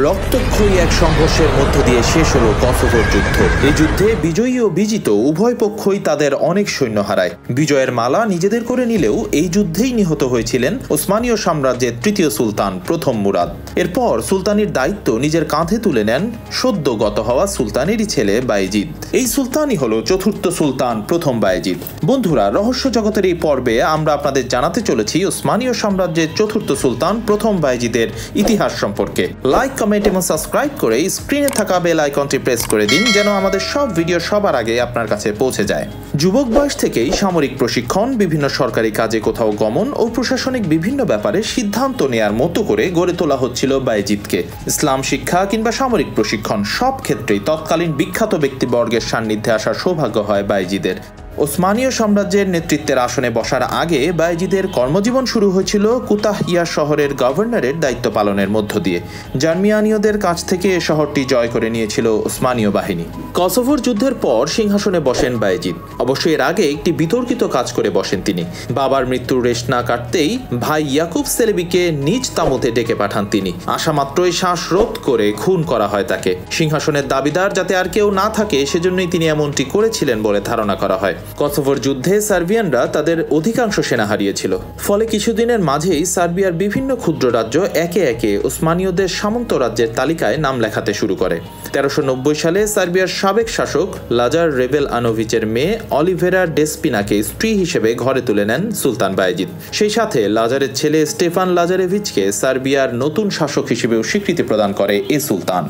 রক্তক্ষয়ী এক সংঘর্ষের মধ্য দিয়ে শেষ হলো কসোভোর যুদ্ধ। এই যুদ্ধে বিজয়ী ও বিজিত উভয় পক্ষই তাদের অনেক সৈন্য হারায়। বিজয়ের মালা নিজেদের করে নিলেও এই যুদ্ধেই নিহত হয়েছিলেন ওসমানীয় সাম্রাজ্যের তৃতীয় সুলতান প্রথম মুরাদ। এরপর সুলতানির দায়িত্ব নিজের কাঁধে তুলে নেন সদ্য গত হওয়া সুলতানেরই ছেলে বায়েজিদ। এই সুলতানই হলো চতুর্থ সুলতান প্রথম বায়েজিদ। বন্ধুরা, রহস্য জগতের এই পর্বে আমরা আপনাদের জানাতে চলেছি ওসমানীয় সাম্রাজ্যের চতুর্থ সুলতান প্রথম বায়েজিদের ইতিহাস সম্পর্কে। লাইক, কমেন্ট এবং সাবস্ক্রাইব করে স্ক্রিনে থাকা বেল আইকনটি প্রেস করে দিন যেন আমাদের সব ভিডিও সবার আগে আপনার কাছে পৌঁছে যায়। যুবক বয়স থেকেই সামরিক প্রশিক্ষণ, বিভিন্ন সরকারি কাজে কোথাও গমন ও প্রশাসনিক বিভিন্ন ব্যাপারে সিদ্ধান্ত নেয়ার মতো করে গড়ে তোলা হচ্ছিল বায়েজিদকে। ইসলাম শিক্ষা কিংবা সামরিক প্রশিক্ষণ সব ক্ষেত্রেই তৎকালীন বিখ্যাত ব্যক্তিবর্গের সান্নিধ্যে আসার সৌভাগ্য হয় বায়েজিদের। ওসমানীয় সাম্রাজ্যের নেতৃত্বের আসনে বসার আগে বায়েজিদের কর্মজীবন শুরু হয়েছিল কুতাহিয়া শহরের গভর্নরের দায়িত্ব পালনের মধ্য দিয়ে। জার্মিয়ানীয়দের কাছ থেকে শহরটি জয় করে নিয়েছিল ওসমানীয় বাহিনী। কসোভোর যুদ্ধের পর সিংহাসনে বসেন বায়েজিদ। অবশ্য এর আগে একটি বিতর্কিত কাজ করে বসেন তিনি। বাবার মৃত্যুর রেশ না কাটতেই ভাই ইয়াকুব সেলেবিকে নিজ তাঁবুতে ডেকে পাঠান তিনি। আসা মাত্রই শ্বাসরোধ করে খুন করা হয় তাকে। সিংহাসনের দাবিদার যাতে আর কেউ না থাকে সেজন্যই তিনি এমনটি করেছিলেন বলে ধারণা করা হয়। কসোভোর যুদ্ধে সার্বিয়ানরা তাদের অধিকাংশ সেনা হারিয়েছিল। ফলে কিছুদিনের মাঝেই সার্বিয়ার বিভিন্ন ক্ষুদ্র রাজ্য একে একে ওসমানীয়দের সামন্ত রাজ্যের তালিকায় নাম লেখাতে শুরু করে। 1390 সালে সার্বিয়ার সাবেক শাসক লাজার রেবেল আনোভিচের মেয়ে অলিভেরা ডেসপিনাকে স্ত্রী হিসেবে ঘরে তুলে নেন সুলতান বায়েজিদ। সেই সাথে লাজারের ছেলে স্টেফান লাজারেভিচকে সার্বিয়ার নতুন শাসক হিসেবেও স্বীকৃতি প্রদান করে এ সুলতান।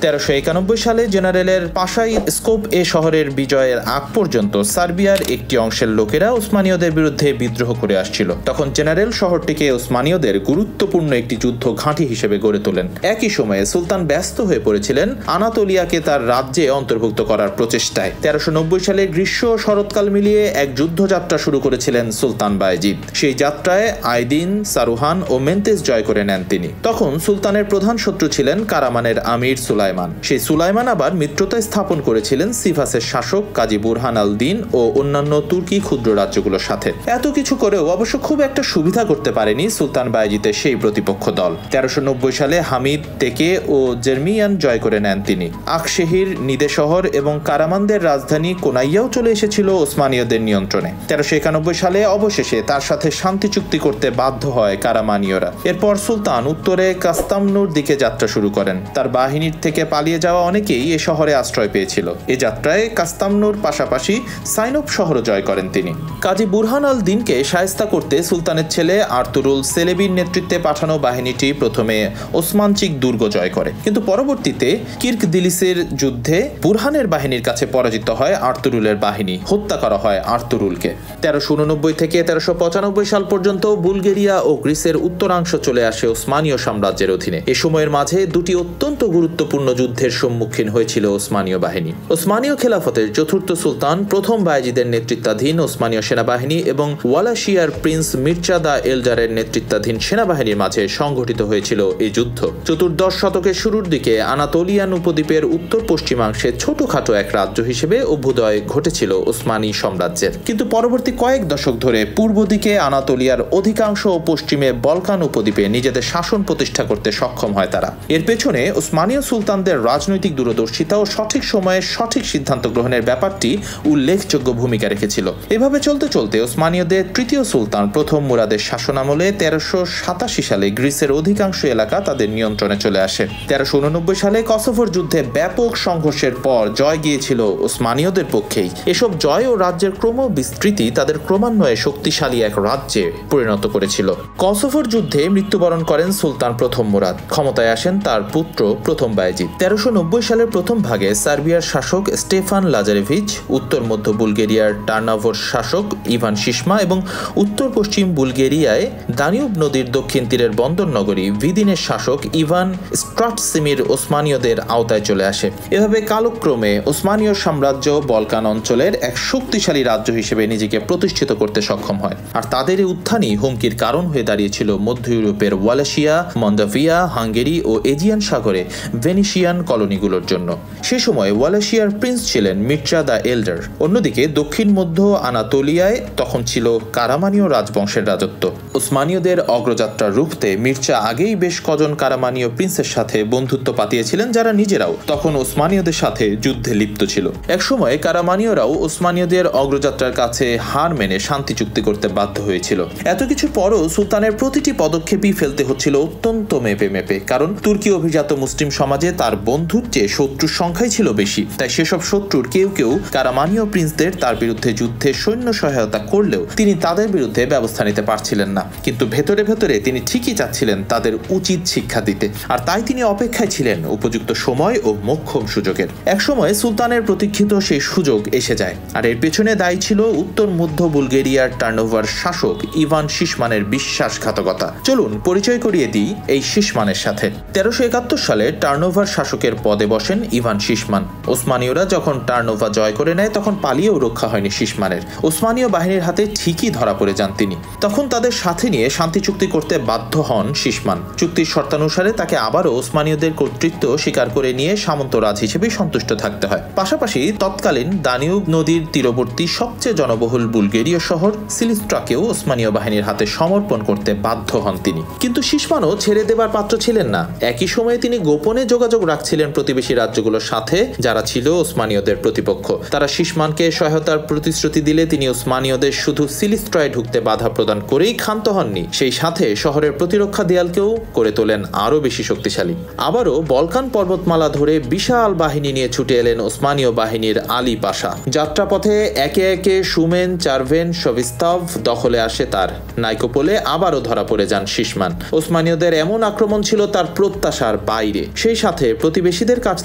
1391 সালে জেনারেলের পাশাই স্কোপ এ শহরের বিজয়ের আগ পর্যন্ত সার্বিয়ার একটি অংশের লোকেরা ওসমানীয়দের বিরুদ্ধে বিদ্রোহ করে আসছিল। তখন জেনারেল শহরটিকে ওসমানীয়দের গুরুত্বপূর্ণ একটি যুদ্ধ ঘাঁটি হিসেবে গড়ে তোলেন। একই সময়ে সুলতান ব্যস্ত হয়ে পড়েছিলেন আনাতোলিয়াকে তার রাজ্যে অন্তর্ভুক্ত করার প্রচেষ্টায়। 1390 সালে গ্রীষ্ম ও শরৎকাল মিলিয়ে এক যুদ্ধযাত্রা শুরু করেছিলেন সুলতান বায়েজিদ। সেই যাত্রায় আইদিন, সারুহান ও মেন্তেস জয় করে নেন তিনি। তখন সুলতানের প্রধান শত্রু ছিলেন কারামানের আমির সুলাইমান। সেই সুলাইমান আবার মিত্রতা স্থাপন করেছিলেন সিভাসের শাসক কাজী বুরহান আল দিন ও অন্যান্য তুর্কি ক্ষুদ্র রাজ্যগুলোর সাথে। এত কিছু করেও অবশ্য খুব একটা সুবিধা করতে পারেনি সুলতান বায়েজিদের সেই প্রতিপক্ষ দল। 1390 সালে হামিদ, তেকে ও জেরমিয়ান জয় করে নেন তিনি। আকশেহির, নিদে শহর এবং কারামানদের রাজধানী কোনাইয়াও চলে এসেছিল ওসমানীয়দের নিয়ন্ত্রণে। 1391 সালে অবশেষে তার সাথে শান্তি চুক্তি করতে বাধ্য হয় কারামানীয়রা। এরপর সুলতান উত্তরে কাস্তামনুর দিকে যাত্রা শুরু করেন। তার বাহিনীর থেকে পালিয়ে যাওয়া অনেকেই এ শহরে আশ্রয় পেয়েছিল। এ যাত্রায় কাস্তামনুর পাশাপাশি সাইনপ শহরও জয় করেন তিনি। কাজী বুরহান আল দিনকে শায়েস্তা করতে সুলতানের ছেলে আর্তুরুল সেলেবির নেতৃত্বে পাঠানো বাহিনীটি প্রথমে ওসমানচিক দুর্গ জয় করে, কিন্তু পরবর্তীতে কির্কদিলিসের যুদ্ধে বুরহানের বাহিনীর কাছে পরাজিত হয় আর্তুরুলের বাহিনী। হত্যা করা হয় আর্তুরুলকে। 1389 থেকে 1395 সাল পর্যন্ত বুলগেরিয়া ও গ্রিসের উত্তরাংশ চলে আসে ওসমানীয় সাম্রাজ্যের অধীনে। এ সময়ের মাঝে দুটি অত্যন্ত গুরুত্বপূর্ণ যুদ্ধের সম্মুখীন হয়েছিল ওসমানীয় বাহিনী। ওসমানীয় খেলাফতের চতুর্থ সুলতান প্রথম বায়েজিদের নেতৃত্বাধীন ওসমানীয় সেনাবাহিনী এবং ওয়ালাশিয়ার প্রিন্স মির্জাদা এলজারের নেতৃত্বাধীন সেনাবাহিনীর মাঝে সংঘটিত হয়েছিল এই যুদ্ধ। চতুর্দশ শতকের শুরুর দিকে আনাতোলিয়ান উপদ্বীপের উত্তর পশ্চিমাংশে ছোটখাটো এক রাজ্য হিসেবে অভ্যুদয় ঘটেছিল ওসমানী সাম্রাজ্যের, কিন্তু পরবর্তী কয়েক দশক ধরে পূর্ব দিকে আনাতোলিয়ার অধিকাংশ ও পশ্চিমে বলকান উপদ্বীপে নিজেদের শাসন প্রতিষ্ঠা করতে সক্ষম হয় তারা। এর পেছনে ওসমানীয় সুলতানদের রাজনৈতিক দূরদর্শিতা ও সঠিক সময়ে সঠিক সিদ্ধান্ত গ্রহণের ব্যাপারটি উল্লেখযোগ্য ভূমিকা রেখেছিল। এভাবে চলতে চলতে ওসমানীয়দের তৃতীয় সুলতান প্রথম মুরাদের শাসনামলে 1387 সালে গ্রিসের অধিকাংশ এলাকা তাদের নিয়ন্ত্রণে চলে আসে। 1389 সালে কসোভোর যুদ্ধে ব্যাপক সংঘর্ষের পর জয় গিয়েছিল ওসমানীয়দের পক্ষেই। এসব জয় ও রাজ্যের ক্রম বিস্তৃতি তাদের ক্রমান্বয়ে শক্তিশালী এক রাজ্যে পরিণত করেছিল। কসোভোর যুদ্ধে মৃত্যুবরণ করেন সুলতান প্রথম মুরাদ। ক্ষমতায় আসেন তার পুত্র প্রথম বায়েজিদ। 1390 সালের প্রথম ভাগে সার্বিয়ার শাসক স্টেফান লাজারেভিচ, উত্তর মধ্য বুলগেরিয়ার টার্নাভোর শাসক ইভান শিসমা এবং উত্তর পশ্চিম বুলগেরিয়ায় দানিউব নদীর দক্ষিণ তীরের বন্দর নগরী ভিদিনের শাসক ইভান স্ট্রাটসিমির ওসমানীয়দের আওতায় চলে আসে। এভাবে কালক্রমে ওসমানীয় সাম্রাজ্য বলকান অঞ্চলের এক শক্তিশালী রাজ্য হিসেবে নিজেকে প্রতিষ্ঠিত করতে সক্ষম হয়। আর তাদের এই উত্থানই হুমকির কারণ হয়ে দাঁড়িয়েছিল মধ্য ইউরোপের ওয়ালাশিয়া, মন্দাভিয়া, হাঙ্গেরি ও এজিয়ান সাগরে ভেনিস ওয়ালেশিয়ান কলোনিগুলোর জন্য। সে সময় ওয়ালেশিয়ার প্রিন্স ছিলেন মির্জা দ্য এল্ডার। অন্যদিকে দক্ষিণ মধ্য আনাতোলিয়ায় তখন ছিল কারামানীয় রাজবংশের রাজত্ব। ওসমানীয়দের অগ্রযাত্রা রুখতে মির্জা আগেই বেশ কজন কারামানীয় প্রিন্সের সাথে বন্ধুত্ব পাতিয়েছিলেন, যারা নিজেরাও তখন ওসমানীয়দের সাথে যুদ্ধে লিপ্ত ছিল। একসময় কারামানীয়রাও ওসমানীয়দের অগ্রযাত্রার কাছে হার মেনে শান্তি চুক্তি করতে বাধ্য হয়েছিল। এত কিছু পরও সুলতানের প্রতিটি পদক্ষেপই ফেলতে হচ্ছিল অত্যন্ত মেপে মেপে, কারণ তুর্কি অভিজাত মুসলিম সমাজে তার বন্ধুর চেয়ে শত্রুর সংখ্যাই ছিল বেশি। তাই সেসব শত্রুর কেউ কেউ কারামানীয় প্রিন্সদের তার বিরুদ্ধে যুদ্ধে সৈন্য সহায়তা করলেও তিনি তাদের বিরুদ্ধে ব্যবস্থা নিতে পারছিলেন না। কিন্তু ভেতরে ভেতরে তিনি ঠিকই চাচ্ছিলেন তাদের উচিত শিক্ষা দিতে, আর তাই তিনি অপেক্ষায় ছিলেন উপযুক্ত সময় ও মোক্ষম সুযোগের। একসময় সুলতানের প্রতীক্ষিত সেই সুযোগ এসে যায়, আর এর পেছনে দায়ী ছিল উত্তর মধ্য বুলগেরিয়ার টার্নোভার শাসক ইভান শিশমানের বিশ্বাসঘাতকতা। চলুন পরিচয় করিয়ে দিই এই শিশমানের সাথে। 1371 সালে টার্নোভার শাসকের পদে বসেন ইভান শিশমান। ওসমানীয়রা যখন টার্নোভা জয় করে নেয় তখন পালিয়েও রক্ষা হয়নি শিশমানের। ওসমানীয় বাহিনীর হাতে ঠিকই ধরা পড়ে যান তিনি। তখন তাদের সাথে নিয়ে শান্তি চুক্তি করতে বাধ্য হন শিশমান। চুক্তির শর্তানুসারে তাকে আবারও ওসমানীয়দের কর্তৃত্ব স্বীকার করে নিয়ে সামন্তরাজ হিসেবে সন্তুষ্ট থাকতে হয়। পাশাপাশি তৎকালীন দানিউব নদীর তীরবর্তী সবচেয়ে জনবহুল বুলগেরীয় শহর সিলিস্ট্রাকেও ওসমানীয় বাহিনীর হাতে সমর্পণ করতে বাধ্য হন তিনি। কিন্তু শিশমানও ছেড়ে দেবার পাত্র ছিলেন না। একই সময়ে তিনি গোপনে যোগাযোগ রাখছিলেন প্রতিবেশী রাজ্যগুলোর সাথে, যারা ছিল ওসমানীয়দের প্রতিপক্ষ। তারা শিশমানকে সহায়তার প্রতিশ্রুতি দিলে তিনি ওসমানীয়দের শুধু সিলিস্ট্রায় ঢুকতে বাধা প্রদান করেই ক্ষান্ত হননি, সেই সাথে শহরের প্রতিরক্ষা দেয়ালকেও করে তোলেন আরো বেশি শক্তিশালী। আবারও বলকান পর্বতমালা ধরে বিশাল বাহিনী নিয়ে ছুটে এলেন ওসমানীয় বাহিনীর আলী পাশা। যাত্রাপথে একে একে সুমেন, চারভেন, শভিস্তাভ দখলে আসে তার। নাইকোপোলে আবারও ধরা পড়ে যান শিশমান। ওসমানীয়দের এমন আক্রমণ ছিল তার প্রত্যাশার বাইরে। সেই সাথে প্রতিবেশীদের কাছ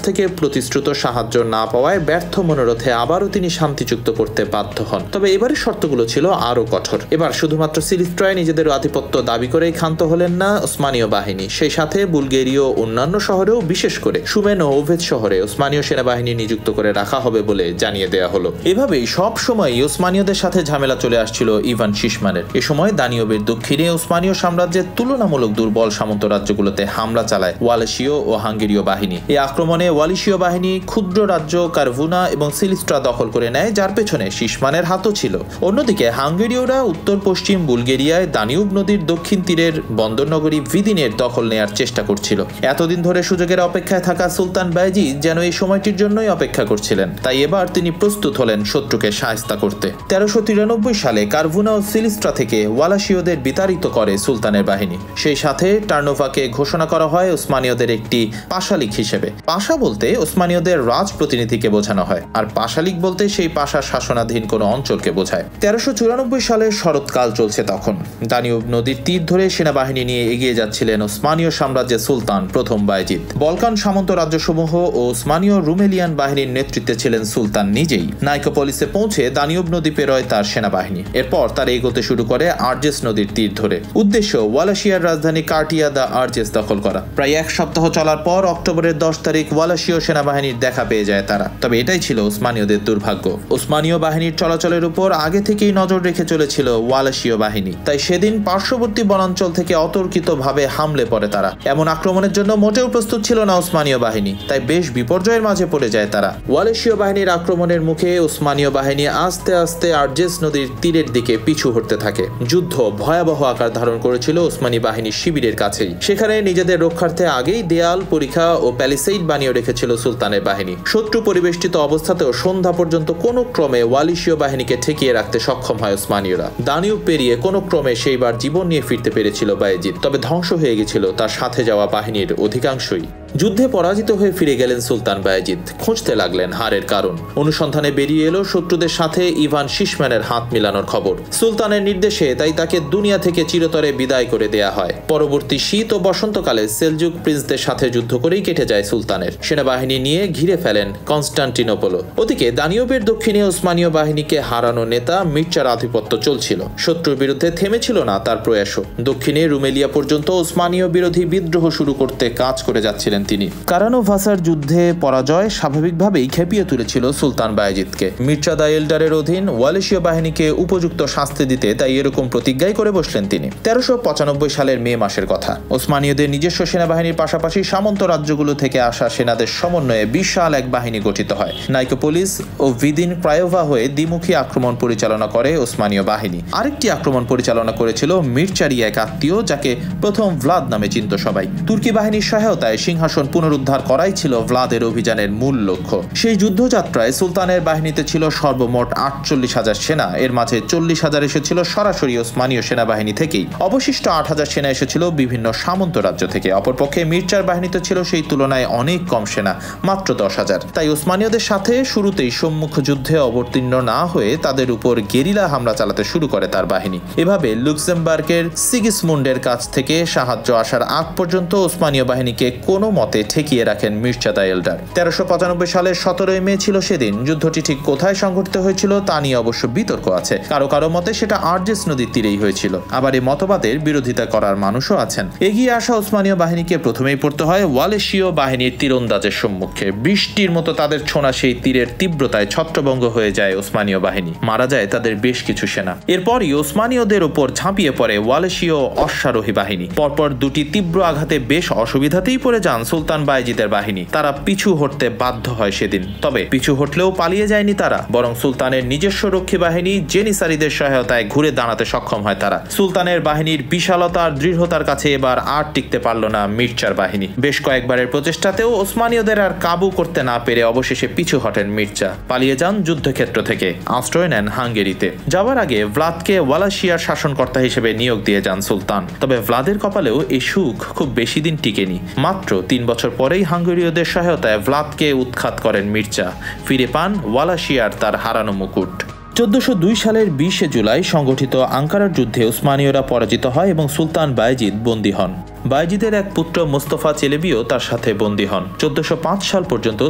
থেকে প্রতিশ্রুত সাহায্য না পাওয়ায় ব্যর্থ মনোরথে আবারও তিনি শান্তি চুক্ত করতে বাধ্য হন। তবে এবারের শর্তগুলো ছিল আরো কঠোর। এবার শুধুমাত্র সিলিস্ট্রায় নিজেদের আধিপত্য দাবি করেই ক্ষান্ত হলেন না ওসমানীয় বাহিনী, সেই সাথে বুলগেরীয় অন্যান্য শহরেও, বিশেষ করে সুমেন ও ওভেদ শহরে ওসমানীয় সেনাবাহিনী নিযুক্ত করে রাখা হবে বলে জানিয়ে দেয়া হলো। এভাবেই সব সময় ওসমানীয়দের সাথে ঝামেলা চলে আসছিল ইভান শিশমানের। এ সময় দানিউবের দক্ষিণে ওসমানীয় সাম্রাজ্যের তুলনামূলক দুর্বল সামন্ত রাজ্যগুলোতে হামলা চালায় ওয়ালেশীয় ও হাঙ্গেরীয় বাহিনী। এই আক্রমণে ওয়ালেশীয় বাহিনী ক্ষুদ্র রাজ্য কারভুনা এবং সিলিস্ট্রা দখল করে নেয়, যার পেছনে শিশমানের হাতও ছিল। অন্যদিকে হাঙ্গেরীয়রা উত্তর পশ্চিম বুলগেরিয়ায় দানিউব নদীর দক্ষিণ তীরের বন্দরনগরী ভিদিনের দখল নেয়ার চেষ্টা করছিল। এতদিন ধরে সুযোগের অপেক্ষায় থাকা সুলতান বায়েজিদ যেন এই সময়টির জন্যই অপেক্ষা করছিলেন। তাই এবার তিনি প্রস্তুত হলেন শত্রুকে শায়েস্তা করতে। 1393 সালে কারভুনা ও সিলিস্ট্রা থেকে ওয়ালাশীয়দের বিতাড়িত করে সুলতানের বাহিনী। সেই সাথে টার্নোভাকে ঘোষণা করা হয় ওসমানীয়দের একটি পাশালিক হিসেবে। পাশা বলতে ওসমানীয়দের রাজ প্রতিনিধিকে বোঝানো হয়, আর পাশালিক বলতে সেই পাশা শাসনাধীন কোনো অঞ্চলকে বোঝায়। 1394 সালে শরৎকাল চলছে তখন। দানিউব নদীর তীর ধরে সেনাবাহিনী নিয়ে এগিয়ে যাচ্ছিলেন ওসমানীয় সাম্রাজ্যের সুলতান প্রথম বায়েজিদ। বলকান সামন্ত রাজ্যসমূহ ও ওসমানীয় রুমেলিয়ান বাহিনীর নেতৃত্বে ছিলেন সুলতান নিজেই। নাইকোপলিসে পৌঁছে দানিউব নদী পেরোয় তার সেনাবাহিনী। এরপর তারা এগোতে শুরু করে আর্জেস নদীর তীর ধরে। উদ্দেশ্য ওয়ালাশিয়ার রাজধানী কার্টিয়া দা আর্জেস দখল করা। প্রায় এক সপ্তাহ চলার পর অক্টোবরের 10 তারিখ ওয়ালাশীয় সেনাবাহিনীর দেখা পেয়ে যায় তারা। তবে এটাই ছিল ওসমানীয়দের দুর্ভাগ্য। ওসমানীয় বাহিনীর চলাচলের উপর আগে থেকেই নজর রেখে চলেছিল ওয়ালাশীয় বাহিনী। তাই সেদিন পার্শ্ববর্তী বনাঞ্চল থেকে অতর্কিতভাবে হামলে পড়ে তারা। এমন আক্রমণের জন্য মোটেও প্রস্তুত ছিল না ওসমানীয় বাহিনী, তাই বেশ বিপর্যয়ের মাঝে পড়ে যায় তারা। ওয়ালেশীয় বাহিনীর আক্রমণের মুখে ওসমানীয় বাহিনী আস্তে আস্তে আর্জেস নদীর তীরের দিকে পিছু হটতে থাকে। যুদ্ধ ভয়াবহ আকার ধারণ করেছিল ওসমানী বাহিনীর শিবিরের কাছেই। সেখানে নিজেদের রক্ষার্থে আগেই দেয়াল, পরিখা ও প্যালিসেইড বানিয়ে রেখেছিল সুলতানের বাহিনী। শত্রু পরিবেষ্টিত অবস্থাতেও সন্ধ্যা পর্যন্ত কোনো ক্রমে ওয়ালিশীয় বাহিনীকে ঠেকিয়ে রাখতে সক্ষম হয় ওসমানীয়রা। দানিউব পেরিয়ে কোনো ক্রমে সেইবার জীবন নিয়ে ফিরতে পেরেছিল বায়েজিদ, তবে ধ্বংস হয়ে গেছিল তার সাথে যাওয়া বাহিনীর অধিকাংশই। যুদ্ধে পরাজিত হয়ে ফিরে গেলেন সুলতান বায়েজিদ। খুঁজতে লাগলেন হারের কারণ। অনুসন্ধানে বেরিয়ে এলো শত্রুদের সাথে ইভান শিশমানের হাত মিলানোর খবর। সুলতানের নির্দেশে তাই তাকে দুনিয়া থেকে চিরতরে বিদায় করে দেয়া হয়। পরবর্তী শীত ও বসন্তকালে সেলজুক প্রিন্সদের সাথে যুদ্ধ করেই কেটে যায় সুলতানের। সেনাবাহিনী নিয়ে ঘিরে ফেলেন কনস্টান্টিনোপল। ওদিকে দানিউবের দক্ষিণে ওসমানীয় বাহিনীকে হারানো নেতা মির্জার আধিপত্য চলছিল। শত্রুর বিরুদ্ধে থেমেছিল না তার প্রয়াসও। দক্ষিণে রুমেলিয়া পর্যন্ত ওসমানীয় বিরোধী বিদ্রোহ শুরু করতে কাজ করে যাচ্ছিলেন ছিলেন তিনি। কারানো ভাসার যুদ্ধে পরাজয় স্বাভাবিকভাবেই খেপিয়ে তুলেছিল সুলতান বায়েজিদকে। মির্জা দ্য এল্ডারের অধীন ওয়ালেশীয় বাহিনীকে উপযুক্ত শাস্তি দিতে তাই এরকম প্রতিজ্ঞাই করে বসলেন তিনি। 1395 সালের মে মাসের কথা। ওসমানীয়দের নিজস্ব সেনাবাহিনীর পাশাপাশি সামন্ত রাজ্যগুলো থেকে আসা সেনাদের সমন্বয়ে বিশাল এক বাহিনী গঠিত হয়। নাইকোপোলিস ও ভিদিন ক্রায়োভা হয়ে দ্বিমুখী আক্রমণ পরিচালনা করে ওসমানীয় বাহিনী। আরেকটি আক্রমণ পরিচালনা করেছিল মির্জারই এক আত্মীয়, যাকে প্রথম ভ্লাদ নামে চিনত সবাই। তুর্কি বাহিনীর সহায়তায় সিংহাসন পুনরুদ্ধার করাই ছিল ভ্লাদের অভিযানের মূল লক্ষ্য। সেই যুদ্ধযাত্রায় সুলতানের বাহিনীতে ছিল সর্বমোট 48,000 সেনা। এর মাঝে 40,000 এসেছিল সরাসরি ওসমানীয় সেনাবাহিনী থেকেই। অবশিষ্ট 8,000 সেনা এসেছিল বিভিন্ন সামন্ত রাজ্য থেকে। অপরপক্ষে মির্জার বাহিনীতে ছিল সেই তুলনায় অনেক কম সেনা, মাত্র 10,000। তাই ওসমানীয়দের সাথে শুরুতেই সম্মুখ যুদ্ধে অবতীর্ণ না হয়ে তাদের উপর গেরিলা হামলা চালাতে শুরু করে তার বাহিনী। এভাবে লুক্সেমবার্গের সিগিসমুন্ডের কাছ থেকে সাহায্য আসার আগ পর্যন্ত ওসমানীয় বাহিনীকে কোনো মতে ঠেকিয়ে রাখেন মির্জা দ্য এল্ডার। 1395 সালের 17 মে ছিল সেদিন। যুদ্ধটি ঠিক কোথায় সংঘটিত হয়েছিল তা নিয়ে অবশ্য বিতর্ক আছে। কারো কারো মতে সেটা আর্জেস নদীর তীরেই হয়েছিল। আবার এই মতবাদের বিরোধিতা করার মানুষও আছেন। এগিয়ে আসা ওসমানীয় বাহিনীকে প্রথমেই পড়তে হয় ওয়ালেশীয় বাহিনীর তীরন্দাজের সম্মুখে। বৃষ্টির মতো তাদের ছোঁড়া সেই তীরের তীব্রতায় ছত্রভঙ্গ হয়ে যায় ওসমানীয় বাহিনী। মারা যায় তাদের বেশ কিছু সেনা। এরপরই ওসমানীয়দের উপর ঝাঁপিয়ে পড়ে ওয়ালেশীয় অশ্বারোহী বাহিনী। পরপর দুটি তীব্র আঘাতে বেশ অসুবিধাতেই পড়ে যান সুলতান বায়েজিদের বাহিনী। তারা পিছু হটতে বাধ্য হয় সেদিন। তবে পিছু হটলেও পালিয়ে যায়নি তারা, বরং সুলতানের নিজস্ব রক্ষী বাহিনী জেনিসারিদের সহায়তায় ঘুরে দাঁড়াতে সক্ষম হয় তারা। সুলতানের বাহিনীর বিশালতা আর দৃঢ়তার কাছে এবার আর টিকতে পারল না মির্জার বাহিনী। বেশ কয়েকবারের প্রচেষ্টাতেও ওসমানীয়দের আর কাবু করতে না পেরে অবশেষে পিছু হটেন মির্জা। পালিয়ে যান যুদ্ধক্ষেত্র থেকে, আশ্রয় নেন হাঙ্গেরিতে। যাওয়ার আগে ভ্লাদকে ওয়ালেশিয়ার শাসনকর্তা হিসেবে নিয়োগ দিয়ে যান সুলতান। তবে ভ্লাদের কপালেও এই সুখ খুব বেশি দিন টিকেনি। মাত্র 3 বছর পরেই হাঙ্গেরীয়দের সহায়তায় ভ্লাদকে উৎখাত করেন মির্জা। ফিরে পান ওয়ালেশিয়ার তার হারানো মুকুট। 1402 সালের 20 জুলাই সংগঠিত আঙ্কারার যুদ্ধে ওসমানীয়রা পরাজিত হয় এবং সুলতান বায়েজিদ বন্দী হন। বায়েজিদের এক পুত্র মোস্তফা চেলেবিও তার সাথে বন্দী হন। 1405 সাল পর্যন্ত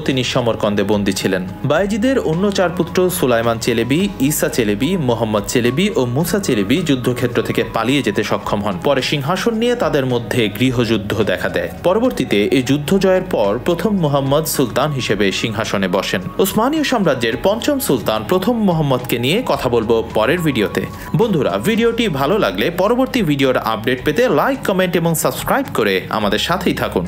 তিনি সমরকন্দে বন্দী ছিলেন। বায়েজিদের অন্য 4 পুত্র সুলাইমান চেলেবি, ঈসা চেলেবি, মোহাম্মদ চেলেবি ও মুসা চেলেবি যুদ্ধক্ষেত্র থেকে পালিয়ে যেতে সক্ষম হন। পরে সিংহাসন নিয়ে তাদের মধ্যে গৃহযুদ্ধ দেখা দেয়। পরবর্তীতে এই যুদ্ধ জয়ের পর প্রথম মুহাম্মদ সুলতান হিসেবে সিংহাসনে বসেন। ওসমানীয় সাম্রাজ্যের পঞ্চম সুলতান প্রথম মুহাম্মদকে নিয়ে কথা বলবো পরের ভিডিওতে। বন্ধুরা, ভিডিওটি ভালো লাগলে পরবর্তী ভিডিওর আপডেট পেতে লাইক, কমেন্ট এবং সাবস্ক্রাইব করে আমাদের সাথেই থাকুন।